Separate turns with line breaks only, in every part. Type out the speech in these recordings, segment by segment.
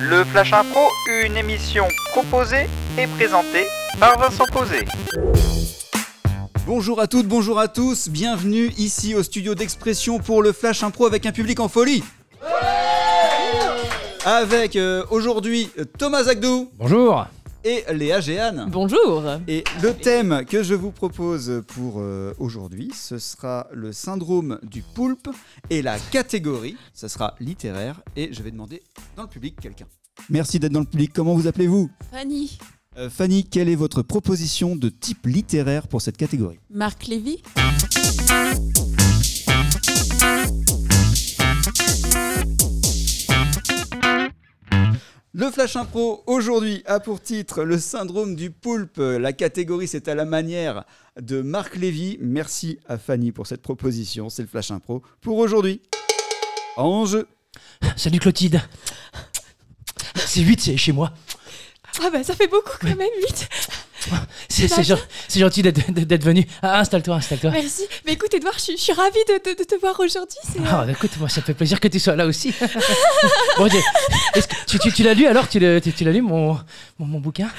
Le Flash Impro, une émission proposée et présentée par Vincent Posé.
Bonjour à toutes, bonjour à tous, bienvenue ici au studio d'expression pour le Flash Impro avec un public en folie. Avec aujourd'hui Thomas Agdou.
Bonjour.
Et Léa Géane.
Bonjour.
Et le thème que je vous propose pour aujourd'hui, ce sera le syndrome du poulpe et la catégorie, ce sera littéraire et je vais demander dans le public quelqu'un. Merci d'être dans le public, comment vous appelez-vous ?
Fanny.
Fanny, quelle est votre proposition de type littéraire pour cette catégorie ?
Marc Lévy.
Le Flash Impro aujourd'hui a pour titre le syndrome du poulpe. La catégorie c'est à la manière de Marc Lévy. Merci à Fanny pour cette proposition. C'est le Flash Impro pour aujourd'hui. En jeu.
Salut Clotilde. C'est 8, c'est chez moi.
Ah bah ça fait beaucoup quand même, 8.
C'est gentil d'être venu. Ah, installe-toi.
Merci. Mais écoute Edouard, je suis ravie de te voir aujourd'hui.
Ah écoute, moi ça me fait plaisir que tu sois là aussi. Bon, est-ce que tu l'as lu alors tu l'as lu mon bouquin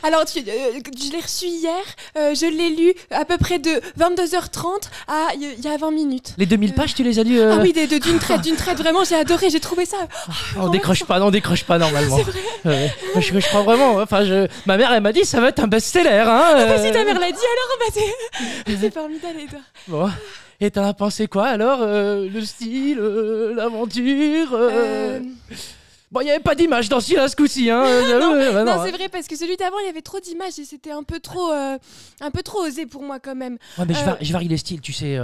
Alors je l'ai reçu hier. Je l'ai lu à peu près de 22h30 à il y a 20 minutes.
Les 2000 pages tu les as lues
Ah oui, d'une traite, vraiment j'ai adoré, j'ai trouvé ça.
On décroche pas normalement.
C'est vrai.
Je crois vraiment. Enfin, ma mère elle m'a dit ça va être un best-seller.
Si ta mère l'a dit alors, c'est formidable Edouard.
Bon. Et t'en as pensé quoi alors le style, l'aventure Bon, il n'y avait pas d'image dans celui-là ce coup-ci.
Non, c'est vrai, parce que celui d'avant, il y avait trop d'images et c'était un peu trop osé pour moi quand même.
Ouais, mais je varie les styles, tu sais.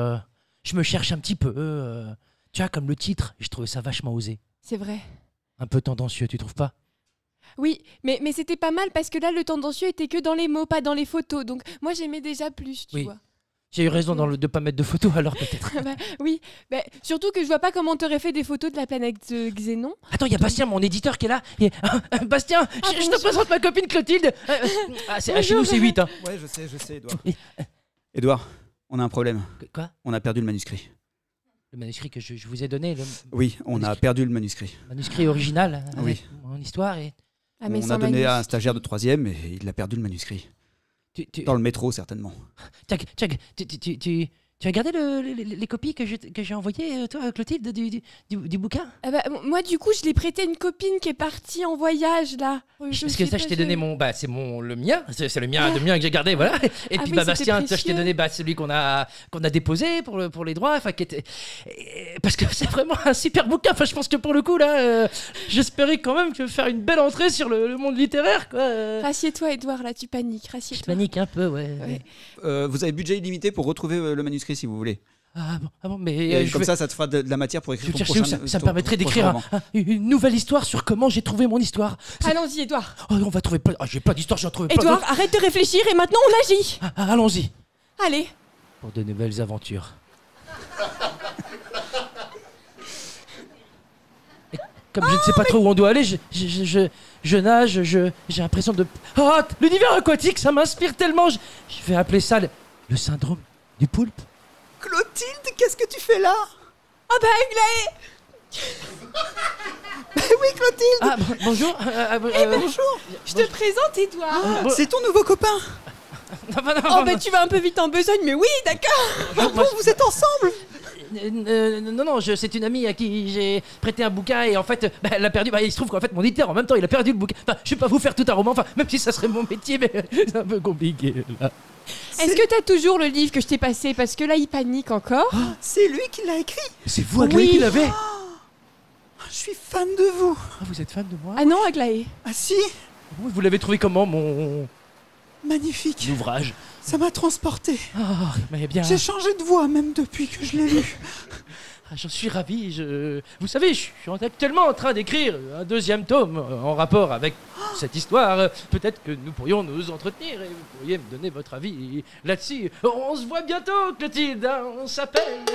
Je me cherche un petit peu. Tu vois, comme le titre, je trouvais ça vachement osé.
C'est vrai.
Un peu tendancieux, tu trouves pas ?
Oui, mais c'était pas mal parce que là, le tendancieux était que dans les mots, pas dans les photos. Donc moi, j'aimais déjà plus, tu vois.
J'ai eu raison de pas mettre de photos alors peut-être.
Oui, surtout que je vois pas comment t'aurais fait des photos de la planète Xénon.
Attends, il y a Bastien, mon éditeur qui est là. Bastien, je te présente ma copine Clotilde. Chez nous c'est 8. Hein.
Ouais, je sais, Edouard. Edouard, on a un problème.
Quoi ?
On a perdu le manuscrit.
Le manuscrit que je vous ai donné
Oui, on a perdu le manuscrit.
Manuscrit original,
oui.
Mon histoire et...
on a donné à un stagiaire de 3e et il a perdu le manuscrit. Dans le métro, certainement. Tu as gardé les copies que j'ai envoyées, toi, Clotilde, du bouquin ?
Moi, du coup, je l'ai prêté à une copine qui est partie en voyage, là.
Parce que ça, je t'ai donné c'est le mien. C'est le mien que j'ai gardé, voilà. Et puis, Bastien, je t'ai donné celui qu'on a déposé pour les droits. Parce que c'est vraiment un super bouquin. Enfin, je pense que pour le coup, là, j'espérais quand même faire une belle entrée sur le monde littéraire, quoi.
Rassieds-toi, Edouard, là, tu paniques.
Je panique un peu, ouais.
Vous avez budget illimité pour retrouver le manuscrit si vous voulez.
Ah bon, mais
comme ça te fera de la matière pour écrire ton prochain roman.
Ça me permettrait d'écrire une nouvelle histoire sur comment j'ai trouvé mon histoire.
Allons-y, Edouard.
Oh, on va trouver plein. J'ai plein d'histoires, j'en trouve plein.
Edouard, arrête de réfléchir et maintenant on agit.
Allons-y.
Allez.
Pour de nouvelles aventures. Et comme je ne sais pas trop où on doit aller, je nage, j'ai l'impression de... Oh, l'univers aquatique, ça m'inspire tellement. Je vais appeler ça le syndrome du poulpe.
Clotilde, qu'est-ce que tu fais là ?
Ah Aglaé.
Oui, Clotilde.
Bonjour.
Bonjour.
Je te présente Edouard.
C'est ton nouveau copain.
Non. Tu vas un peu vite en besogne, mais oui, d'accord.
Vous êtes ensemble ?
Non, c'est une amie à qui j'ai prêté un bouquin et en fait, elle l'a perdu. Il se trouve qu'en fait, mon éditeur, en même temps, il a perdu le bouquin. Enfin, je vais pas vous faire tout un roman, même si ça serait mon métier, mais c'est un peu compliqué, là.
Est-ce que t'as toujours le livre que je t'ai passé ? Parce que là, il panique encore.
C'est lui qui l'a écrit.
C'est vous, Aglaé, qui l'avez ?
Je suis fan de vous.
Vous êtes fan de moi ?
Ah non, Aglaé.
Ah si.
Vous l'avez trouvé comment, mon...
Magnifique.
Ouvrage.
Ça m'a transporté.
Mais bien...
J'ai changé de voix même depuis que je l'ai lu.
J'en suis ravi. Vous savez, je suis actuellement en train d'écrire un 2e tome en rapport avec cette histoire. Peut-être que nous pourrions nous entretenir et vous pourriez me donner votre avis là-dessus. On se voit bientôt, Clotilde. On s'appelle.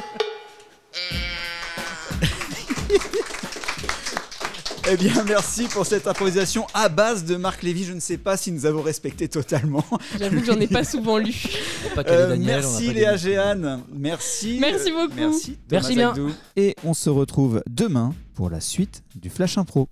Eh bien, merci pour cette improvisation à base de Marc Lévy. Je ne sais pas si nous avons respecté totalement.
J'avoue que j'en ai pas souvent lu.
Merci Léa Géane. Merci.
Merci beaucoup.
Merci Thomas Agdou. Et on se retrouve demain pour la suite du Flash Impro.